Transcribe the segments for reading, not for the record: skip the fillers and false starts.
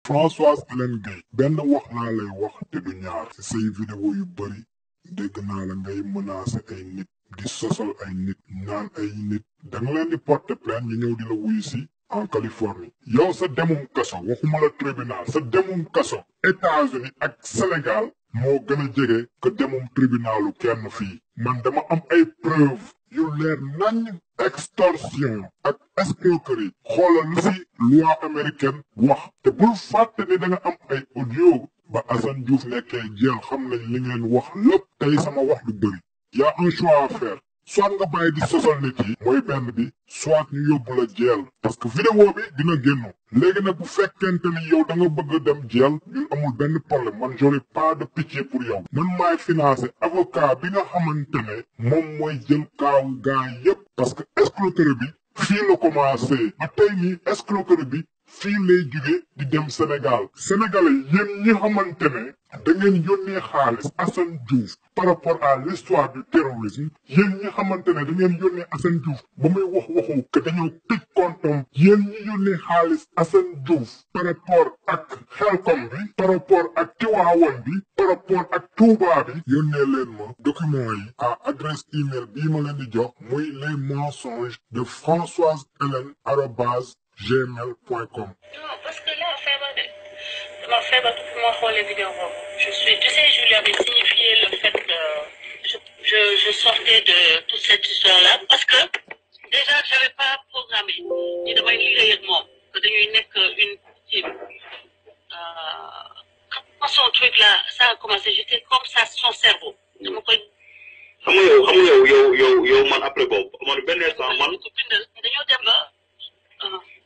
Françoise Hélène Gueye benn wax laa lay wax te du ñaar ci say vidéo yu bari dégg naa la ngay menacer ay nit di sosal ay nit naan ay nit danga leen di porter plainte ñu ñëw di la wuyu si en Californie yow sa demum kaso waxuma la tribunal sa demum kaso États-Unis ak Sénégal moo gën a jege que demum tribunalu kenn fii man dama am ay preuve yu leer nañ extorsion ak escroquerie xoolal lu si loi américaine wax te bul fàtte ni da nga am ay audio ba Assane Diouf nekkee jeel xam nañ li ngeen wax lépp tey sama wax du bëri y a un choix à faire soit nga bàyyi di sosal nit yi mooy benn bi soit ñu yóbbu la jeel parce que vidéo bi dina génn léegi nag bu fekkente ni yow da nga bëgg a dem jeel ñun amul benn problème man j'aurai pas de pitié pour yow man maay financé avocat bi nga xamante ne moom mooy jël kaawu gaa yépp parce que escroquerie bi fii la commencé ba tey nii escroquerie bi fii lay jóge di dem Sénégal sénégalais yéen ñi xamante ne da ngeen yónnee xaalis Assane Diouf par rapport à l'histoire du terrorisme yéen ñi xamante ne da ngeen yónnee Assane Diouf ba muy waxu que dañoo tëj comptam yéen ñi yónnee xaalis Assane Diouf par rapport ak Xelkom bi par rapport ak Tiwaawan bi par rapport ak Touba bi yónnee leen ma document yi à adresse email bii ma leen di jox muy les mensonges de Françoise Hélène @gmail.com. Non, parce que là, fait pour moi pour les vidéos. Tu sais, je lui avais signifié le fait que je sortais de toute cette histoire-là parce que déjà, je n'avais pas programmé. Il devait lire avec moi. Que de n'est qu'une petite. Quand son truc-là, ça a commencé, j'étais comme ça, son cerveau. xam nga yow man après boobu man benn instant man dañoo dem ba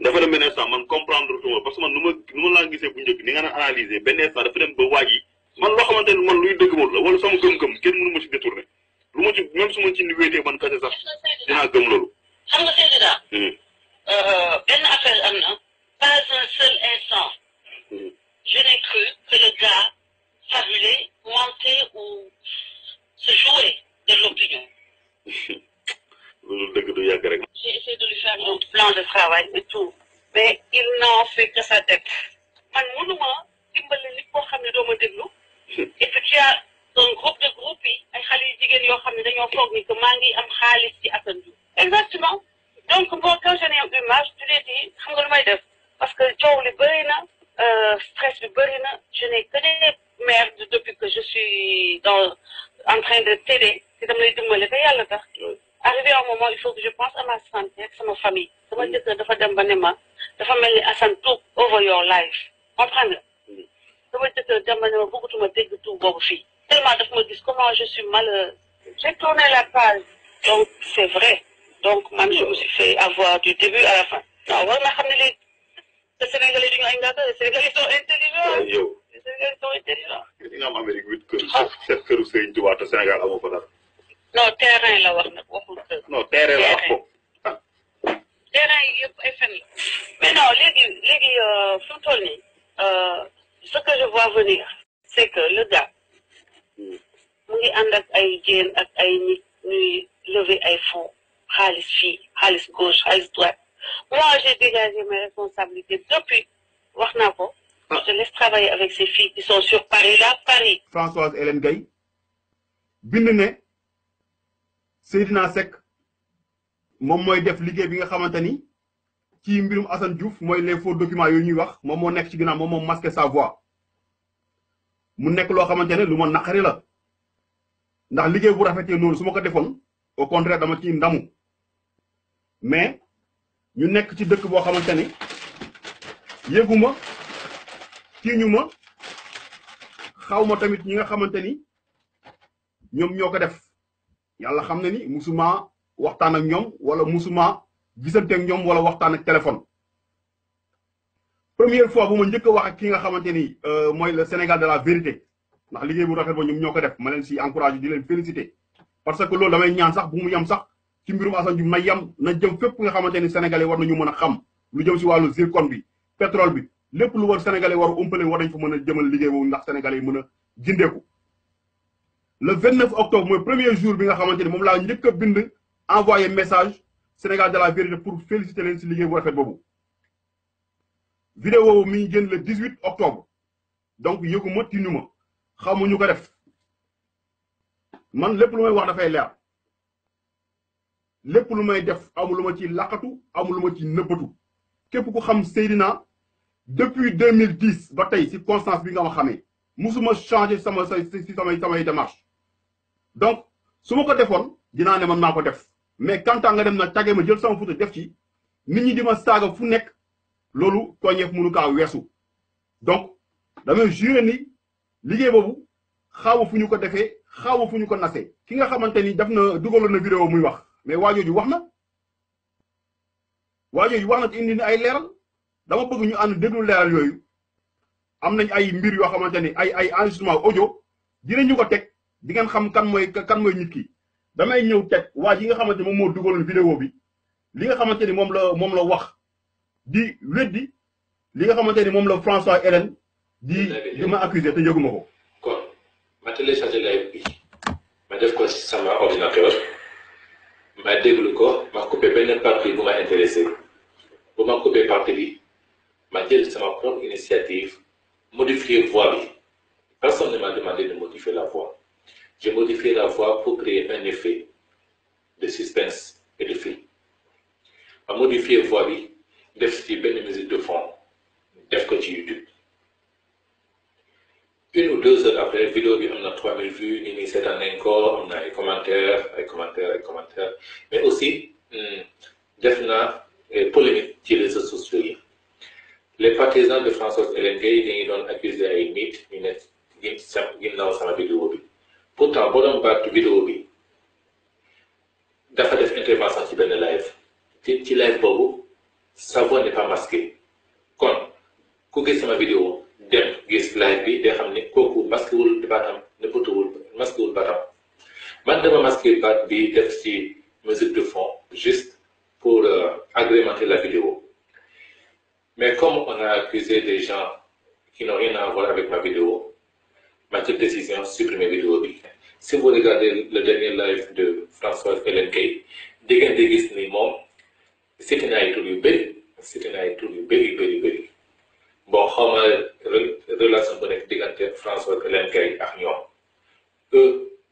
dafa dem benn instant man comprendre tuma parce que man nu ma laa gisee bu njëkk ni nga naan analyser benn instant dafa dem ba waaj yi man loo xamante ne man luy dëgg moom la wala sama gëm-gëm kenn mënu ma ci détourné lu ma ci même su ma ci wéetee man kase sax dinaa gëm loolu. xam nga Seydina benn affaire am na pas un seul instant je n'ai cru que le gars fabulait, mentait ou se jouait de l'opinion. J'ai essayé de lui faire un plan de travail et tout, mais il n'en fait que sa tête. Man, mënuma dimbali nit koo xam ne doo ma déglu. Et puis tu as un groupe de groupies ay xale yu jigéen yoo xam ne dañoo foog ni que maa ngi am xaalis ci Assane Diouf. Exactement. Donc bon, quand j'en ai eu marre, je lui ai dit xam nga lu may def parce que coow li bëri na stress bi bëri na je n'ai que des merdes depuis que je suis en train de t'aider si dama lay dimbali te yàlla tax. Arrivé à un moment, il faut que je pense à ma santé, à ma famille. Sama jëkkër dafa dem ba ne ma dafa mel ni Assane took over your life. Comprendre nga. Sama jëkkër dem ba ne ma bëggatuma dégg tout boobu fii. Tellement daf ma gis comment je suis malheureuse. J'ai tourné la page. Donc c'est vrai. Donc man je me suis fait avoir du début à la fin. Non war naa xam ne les Sénégalais duñu ay ngàkk, les Sénégalais sont intelligents. yow Les Sénégalais sont intelligents. li nga am Amérique 8 kër. sept këru Sëriñ Tuubaa te Sénégal amoo fa dara. Non terrain la wax nag waxul kër. non terrain la wax ko. terrain yi yëpp ay fen la. mais non léegi fi mu toll nii ce que je vois venir c'est que le gars mu ngi ànd ak ay jéen ak ay nit ñuy lever ay fonds xaalis fii xaalis gauche xaalis droite moi j'ai dégagé mes responsabilités depuis wax naa ko. je te laisse travailler avec ces filles qui sont sur Paris là Paris. Françoise Hélène Gueye bind ne Seydina Seck moom mooy def liggéey bi nga xamante ni ci mbirum Assane Diouf mooy les faux documents yooyu ñuy wax moom moo nekk ci ginnaaw moom moo masqué sa voix mu nekk loo xamante ne lu ma naqari la ndax liggéey bu rafetee noonu su ma ko defoon au contraire dama ci ndamu mais ñu nekk ci dëkk boo xamante ni yëguma tiiñu ma xaw ma tamit ñi nga xamante ni ñoom ñoo ko def yàlla xam na ni musuma waxtaan ak ñoom wala musuma gisante ak ñoom wala waxtaan ak téléphone première fois bu ma njëkk a wax ak ki nga xamante ni mooy le Sénégal de la vérité ndax liggéey bu rafet ba ñoom ñoo ko def ma leen si encouragé di leen félicité parce que loolu damay ñaan sax bu mu yem sax ci mbirum Assane Diouf na yem na jëm fépp nga xamante ni sénégalais war nañu mën a xam lu jëm si wàllu zircon bi pétrole bi lépp lu war sénégalais war a umpale war nañ fa mën a jëmal liggéey boobu ndax sénégalais yi mën a jindeeku le 29 octobre mooy premier jour bi nga xamante ni moom laa njëkk a bind envoyé message Sénégal de la vérité pour féliciter leen si liggéey bu rafet boobu vidéo mi ngi génn le 18 octobre donc yëguma tinuma xamuñu ko def man lépp lu may wax dafay leer lépp lu may def amul lu ma ci laqatu amul lu ma ci nëbbatu képp ku xam Seydina depuis 2010 ba tey si constance bi nga ma xamee musuma changer samay démarche donc su ma ko defoon dinaa ne man maa ko def mais quand nga dem na tagee ma jël sama photo def ci nit ñi di ma saaga fu nekk loolu tooñeef mënu kaa weesu donc damay juré ni liggéey boobu xaawa fu ñu ko defee xaawa fu ñu ko nasee ki nga xamante ni def na dugaloon na vidéo muy wax mais waajooju wax na te indi ni ay leeral dama bëgg ñu ànd déglu leeral yooyu am nañ ay mbir yoo xamante ni ay enregistrement audio dinañu ko teg di ngeen xam kan mooy nit ki damay ñëw teg waa ji nga xamante ni moom moo dugaloon vidéo bi li nga xamante ni moom la wax di weddi li nga xamante ni moom la François Hélène di ma accusé te yëguma ko. kon ma téléchargé live bi ma def ko sama ordinateur ma déglu ko ma coupé benn partie bu ma intéressé bu ma coupé partie bi ma jël sama propre initiative modifier voix bi personne ne m'a demandé de modifier la voix j'ai modifié la voix pour créer un effet de suspense et de film ma modifier voix bi def ci benn musique de fond def ko ci YouTube 1 ou 2 heures après vidéo bi am na 3000 vues nit ñi seetaan nañ ko am na ay commentaires mais aussi def na polémique ci réseaux sociaux yi les partisans de Françoise Hélène Gueye dañuy doon accuser ay nit ñu ne ginnaaw sama vidéo bi pourtant boo doon baatu vidéo bi dafa def intervention ci benn live ci live boobu sa voix n'est pas masquée kon ku gis sama vidéo dem gis live bi day xam ne kooku masqué wul baatam nëbbatuwul masqué wul baatam man dama masqué baat bi def ci musique de fond juste pour agrémenter la vidéo mais comme on a accusé des gens qui n'ont rien à voir avec ma vidéo ma jël décision supprimer vidéo bi si vous regardez le dernier live de Françoise Hélène Gueye di ngeen di gis ni moom cité na ay tur yu bëri bon xaw ma relation bu nekk diggante Françoise Hélène Gueye ak ñoom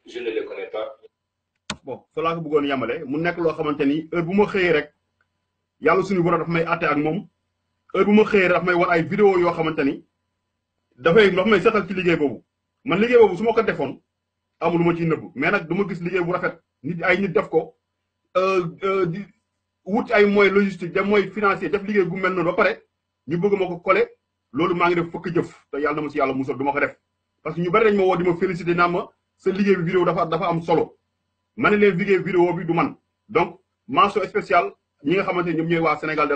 je ne les connais pas. bon fa laa ko bëggoon yamale mu nekk loo xamante ni heure bu ma xëyee rek yàlla suñu borom daf may àtte ak moom heure bu ma xëyee rek daf may war ay vidéo yoo xamante ni daf may seetal ci liggéey boobu man liggéey boobu su ma ko defoon amul lu ma ciy nëbb mais nag du ma gis liggéey bu rafet nit def ko di wut ay moyens logistique des moyens financiers def liggéey gu mel noonu ba pare ñu bëgg ma ko coller loolu maa ngi def fëkk jëf te yàlla na ma si yàlla musal du ma ko def parce que ñu bari dañ ma woo di ma féliciter naa ma sa liggéey bi vidéo dafa am solo ma ne leen liggéey vidéo bi du man donc mention spéciale ñi nga xamante ni ñoom ñooy waa Sénégal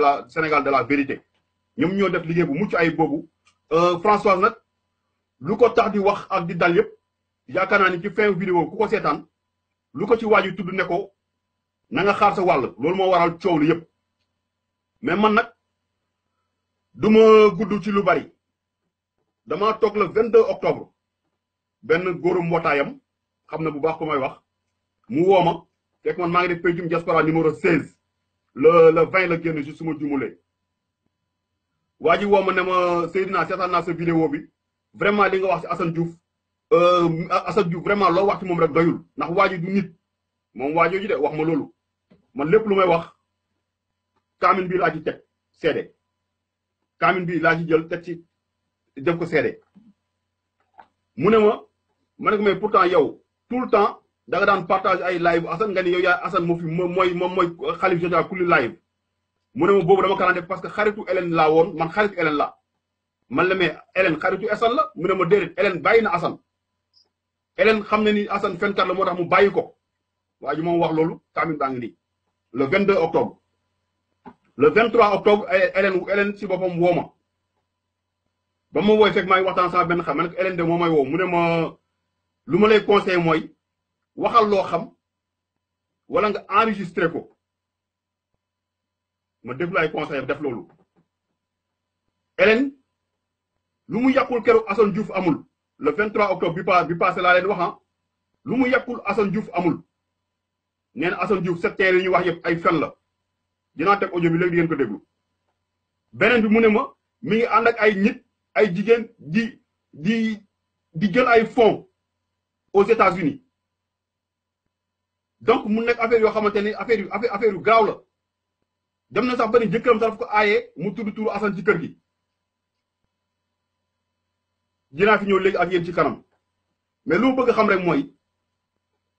de la vérité ñoom ñoo def liggéey bu mucc ay boobu Françoise nag lu ko tax di wax ak di dal yëpp yaakaar naa ni ci fin vidéo ku ko seetaan lu ko ci waaju tudd ne ko na nga xaar sa wàll loolu moo waral coow li yëpp mais man nag du ma gudd ci lu bari dama toog le 22 octobre benn góoru mbootaayam xam na bu baax ko may wax mu woo ma fekk man maa ngi def pencum diaspora numéro 16 le 20 la génn si suma jumulee waa ji woo ma ne ma Seydina seetaan naa sa vidéo bi vraiment li nga wax ci Assane Diouf vraiment loo wax ci moom rek doyul ndax waa ji du nit moom waa jooju de wax ma loolu man lépp lu may wax kaamin bi laa ci teg seede kaamin bi laa ci jël teg ci def ko seede mu ne ma ne ko mais pourtant yow tout le temps da nga daan partage ay live Assane nga ni yow yaay Assane moo fi mooy xalif général kulli live mu ne ma boobu dama ko daan def parce que xaritu Hélène laa woon man xaritu Hélène la man la mais Hélène xaritu Assane la mu ne ma déedéet Hélène bàyyi na Assane Hélène xam ne ni Assane fenkat la moo tax mu bàyyi ko waa ji moom wax loolu kaamin baa ngi nii le 22 octobre le 23 octobre Hélène si boppam woo ma ba ma wooy fekk maa ngi waxtaan sama benn xam ma ne ko Hélène de moo may woo mu ne ma lu ma lay conseillé mooy waxal loo xam wala nga enregistré ko ma déglu ay conseil def loolu Hélène lu mu yàqul keroog Assane Diouf amul le 23 octobre bi passé laa leen wax lu mu yàqul Assane Diouf amul nee na Assane Diouf secteur yi ñuy wax yëpp ay fen la dinaa teg audio bi léegi di ngeen ko déglu beneen bi mu ne ma mi ngi ànd ak ay nit ay jigéen di jël ay fonds aux États-Unis donc mu nekk affaire yoo xamante ne affaire yu gaaw la dem na sax ba ni jëkkëram sax daf ko aaye mu tudd turu Assane ci kër gi dinaa fi ñëw léegi ak yéen ci kanam mais lu ma bëgg xam rek mooy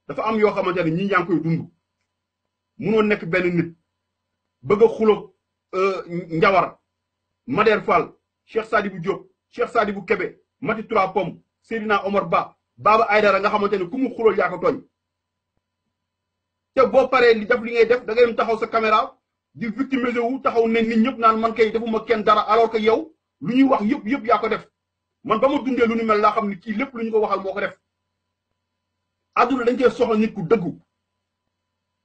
dafa am yoo xamante ne ñi yaa ngi koy dund munoo nekk benn nit bëgg a xuloog Njawar Mader Fall Cheikh Sadibou Diop Cheikh Sadibou Kébé Mati Trois Pommes Seydina Omar Ba Baba Aydara nga xamante ne ku mu xulool yaa ko tooñ te boo paree li def li ngay def da ngay dem taxaw sa caméra di victimiser wu taxaw ne nit ñëpp naan man kay defuma kenn dara alors que yow lu ñuy wax yëpp yaa ko def man ba ma dundee lu ñu mel laa xam ne kii lépp lu ñu ko waxal moo ko def àdduna dañ cee soxla nit ku dëggu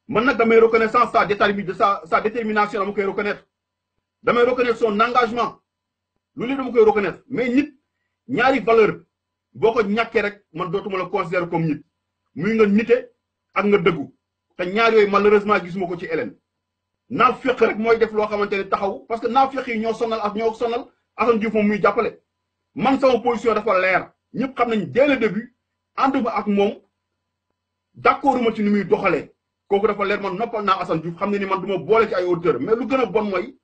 man nag damay reconnaissance sa détermination dama koy reconnaître damay reconnaître son engagement loolu dama koy reconnaître mais nit ñaari valeur boo ko ñàkkee rek man dootuma la considérer comme nit muy nga nite ak nga dëggu te ñaar yooyu malheureusement gisuma ko ci Hélène naafeq rek mooy def loo xamante ne taxaw parce que naafeq yi ñoo sonal Assane Diouf moom muy jàppale man sama position dafa leer ñëpp xam nañ dès le début ànduma ak moom d'accorduma ci ni muy doxalee kooku dafa leer man noppal naa Assane Diouf xam ne ni man du ma boole ci ay auditeurs mais lu gën a bon mooy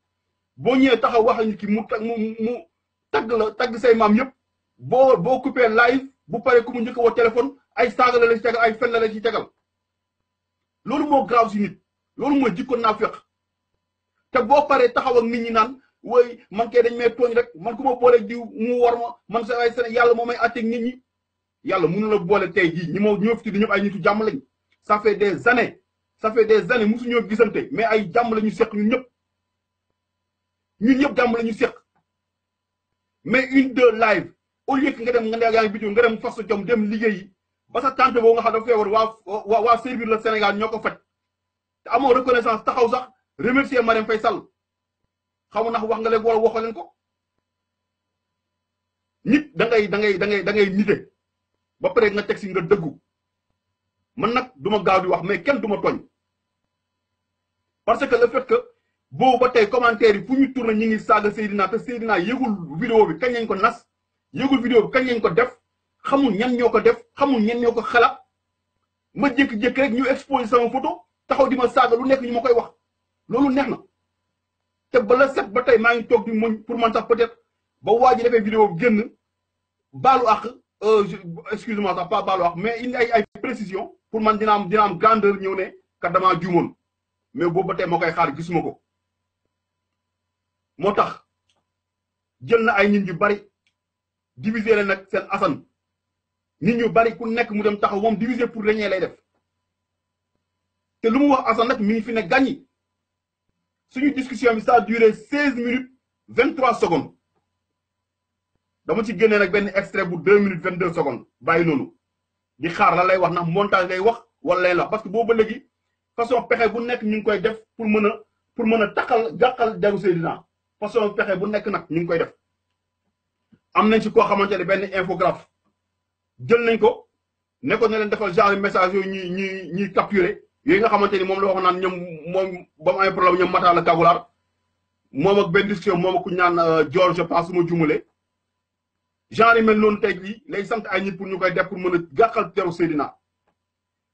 boo ñëwee taxaw wax nit ki mu tagg say maam yëpp boo coupé live bu paree ku mu njëkk woo téléphone ay saaga la ci tegal ay fen la ci tegal loolu moo grave si nit loolu mooy jikko naafeq te boo paree taxaw ak nit ñi naan woy man kay dañ may tooñ rek man ku ma boole diw mu war ma man sa ay seen yàlla moo may àtteeg nit ñi yàlla mënu la boole tey jii ñoo fi di ñëpp ay nitu jàmm lañ ça fait des années musu ñoo gisante mais ay jàmm la ñu seq ñun ñëpp jàmm la ñu seq mais une deux live au lieu que nga dem yaa ngi bitim nga dem fas jom dem liggéeyi ba sa tante boobu nga xam dafa feebar waa servir le Sénégal ñoo ko faj te amoo reconnaissance taxaw sax remercier Marième Faye Sall xamu ndax wax nga leen wala waxoo leen ko nit da ngay nite ba pare nga teg si nga dëggu man nag duma gaaw di wax mais kenn duma tooñ parce que le fait que boobu ba tey commentaire yi fu ñu tourné ñi ngi saaga Seydina te Seydina yëgul vidéo bi kañ lañ ko nas yëgul vidéo bi kañ lañ ko def xamul ñan ñoo ko def xamul ñan ñoo ko xalaat ma jékki-jékki rek ñu exposé sama photo taxaw di ma saaga lu nekk ñu ma koy wax loolu neex na te ba la set ba tey maa ngi toog di muñ pour man sax peut-être ba waa ji defee vidéo bi génn baalu àq excuse-moi sax pas baalu àq mais indi ay précision pour man dina am grandeur ñëw ne kat damaa juumoon mais boobu ba tey moo koy xaar gisuma ko moo tax jël na ay nit yu bari diviser leen nag seen Assane nit ñu bari ku nekk mu dem taxaw moom diviser pour régner lay def te lu mu wax Assane nag mi ngi fi ne gàññi suñu discussion bi ça a duré 16 minutes 23 secondes dama ci génnee nag benn extrait bu 2 minutes 22 secondes bàyyi noonu di xaar la lay wax ndax montage lay wax wala lay wax parce que boobu ba léegi façon pexe bu nekk ñu ngi koy def pour mën a taxal gàqal deru Seydina façon pexe bu nekk nag ñu ngi koy def am nañ ci koo xamante ne benn infographe jël nañ ko ne ko ne leen defal genre message yooyu ñuy capturer yooyu nga xamante ni moom la wax naan ñoom moom ba mu amee problème ñoom Matar la Kagulaar moom ak benn discussion moom ak ku ñaan George je pense su ma jumale genre yi mel noonu tey jii lay sant ay nit pour ñu koy def pour mën a gàqal teru Seydina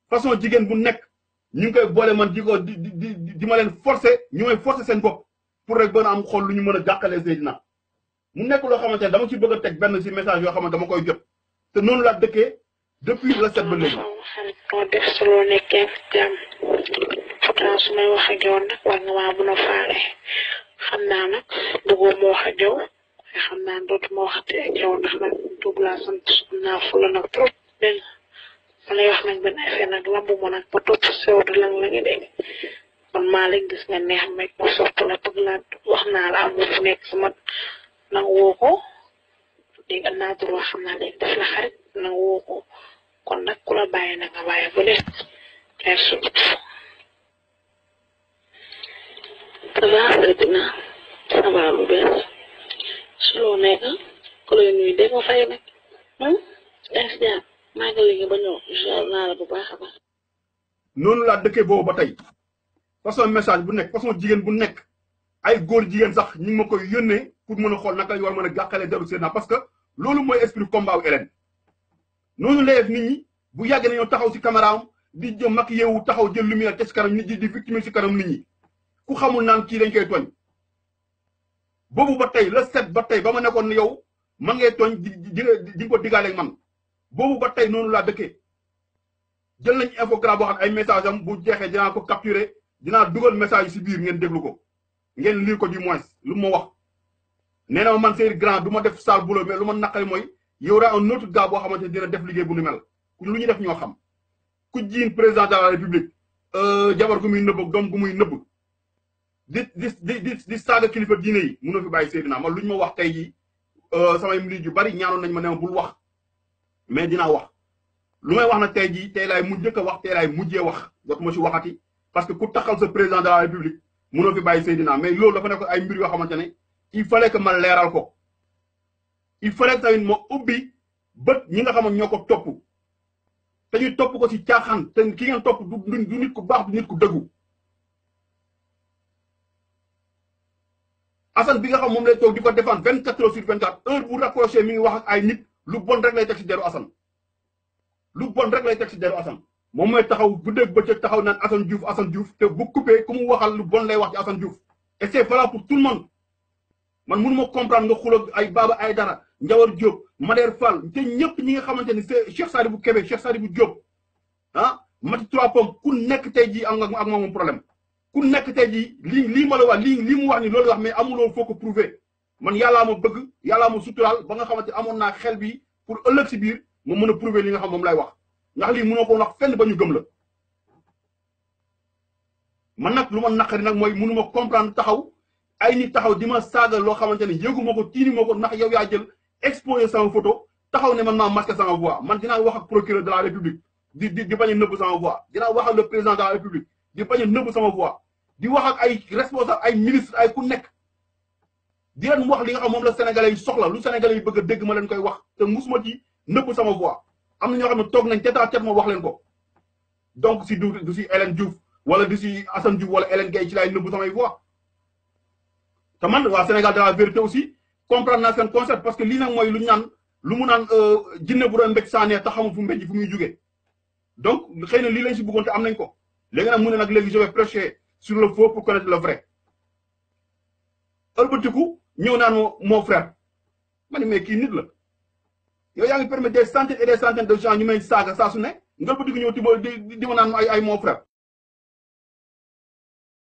façon jigéen bu nekk ñu ngi koy boole man di ma leen forcer ñu may forcer seen bopp pour rek ba am xol lu ñu mën a gàqalee Seydina mu nekk loo xamante ne dama ci bëgg a teg benn ci message yoo xamante dama koy jot te noonu laa dëkkee depuis le 7 ba léegi. xarit moo def solo nekkee fi jàmm pourtant su may wax ak yow nag war nga maa mun a faale xam naa nag bëggoo ma wax ak yow xam naa dootuma waxati ak yow ndax nag dugg laa sant am naa fula nag trop dégg nga ma lay wax nag benn affaire nag lambu ma nag ba topp sew du lang la nga dégg man maa la gis nga neex meg ma sopp la bëgg laa wax naa la am fu nekk sama nang woo ko dégg naa droit xam naa léegi def la xarit nang woo ko kon nag ku la bàyyi na nga bàyyi bu dee merci beaucoup. ça va Seydina ça va lu bees su loo nekk ku lay nuyu dégg nga fay nag yaa si jàmm maa ngi liggéey ba ñëw incha allah la bu baax a baax. noonu laa dëkkee boobu ba tey façon message bu nekk façon jigéen bu nekk ay góor jigéen sax ñu ngi ma koy yónnee pour mën a xool naka la ñu war mën a gàqalee deru Seydina parce que loolu mooy esprit combat wu Hélène noonu lay def nit ñi bu yàgg nañoo taxaw si caméra am di jëm mag yeewu taxaw jël lumière te si kanam nit ñi di victime si kanam nit ñi ku xamul naan kii dañ koy tooñ boobu ba tey le 7 ba tey ba ma nekkoon ne yow man ngay tooñ di ko digaaleeg man boobu ba tey noonu laa dëkkee jël nañ infogramme boo xam ay message am bu jeexee dinaa ko capturer dinaa dugal message yi si biir ngeen déglu ko ngeen lire ko du moins lu ma wax nee na man Seydou Grand du ma def sale boulot mais lu ma naqari mooy yow daa un autre gars boo xamante ne dina def liggéey bu nu mel lu ñu def ñoo xam ku jiin président de la république jabar gu muy nëbb ak doom gu muy nëbb di saaga kilifa diine yi mënoo fi bàyyi Seydina man lu ñu ma wax tey jii samay mbir yu bari ñaanoon nañ ma ne ma bul wax mais dinaa wax lu may wax nag tey jii tey laay mujjee wax tey laay mujjee wax dootuma si waxati parce que ku taxal sa président de la république mënoo fi bàyyi Seydina mais loolu dafa nekk ay mbir yoo xamante ne il fallait que ma leeral ko il fallait que tamit ma ubbi bët ñi nga xam ne ñoo ko topp te ñu topp ko ci caaxaan te ki ngeen topp du nit ku baax du nit ku dëggu Assane bi nga xam moom lay toog di ko défendre 24 heures sur 24 heure bu rapproché mi ngi wax ak ay nit lu bon rek lay teg si deru Assane lu bon rek lay teg si deru Assane moom mooy taxaw guddeeg bëccëg taxaw naan Assane Diouf te bu coupé ku mu waxal lu bon lay wax ci Assane Diouf et c'est valable pour tout le monde man mënu ma comprendre nga xuloo ay Baba Aïdara Ndiawar Diop Mader Fall te ñëpp ñi nga xamante ni c'est Cheikh Sadibou Kébé Cheikh Sadibou Diop ah Mati Trois Pommes ku nekk tey jii am nga ak moom problème ku nekk tey jii lii ma la wax lii mu wax ni loolu wax mais amuloo foo ko prouver man yàllaa ma bëgg yàllaa ma suturaal ba nga xamante amoon naa xel bi pour ëllëg si biir ma mën a prouver li nga xam moom lay wax ndax lii mënoo ko wax fenn ba ñu gëm la man nag lu ma naqari nag mooy mënu ma comprendre taxaw ay nit taxaw di ma saaga loo xamante ne yëgu ma ko tiini ma ko ndax yow yaa jël exposé sama photo taxaw ne man maa masqué sama voix man dinaa wax ak procureur de la république di bañ a nëbb sama voix dinaa wax ak le président de la république di bañ a nëbb sama voix di wax ak ay responsable ay ministre ay ku nekk di leen wax li nga xam moom la sénégalais yi soxla lu sénégalais yi bëgg a dégg ma leen koy wax te musuma ci nëbb sama voix am na ñoo xam ne toog nañ tête à tête ma wax leen ko donc si du si Hélène Diouf wala du si Assane Diouf wala Hélène Gueye ci laay nëbb samay voix te man waa Sénégal de la vérité aussi comprendre naa seen concept parce que lii nag mooy lu mu naan jinne bu doon mbéj saanee te xamul fu mbéj fu muy jugee donc xëy na lii lañ si bëggoon te am nañ ko léegi nag mu ne nag léegi je vais prêcher sur le faux pour connaître le vrai ëlbatiku ñëw naan mon frère ma ne mais kii nit la yow yaa ngi permettre des centaines et des centaines de gens ñu may saaga saa su ne nga ëlbatiku ñëw di ma naan ay mon frère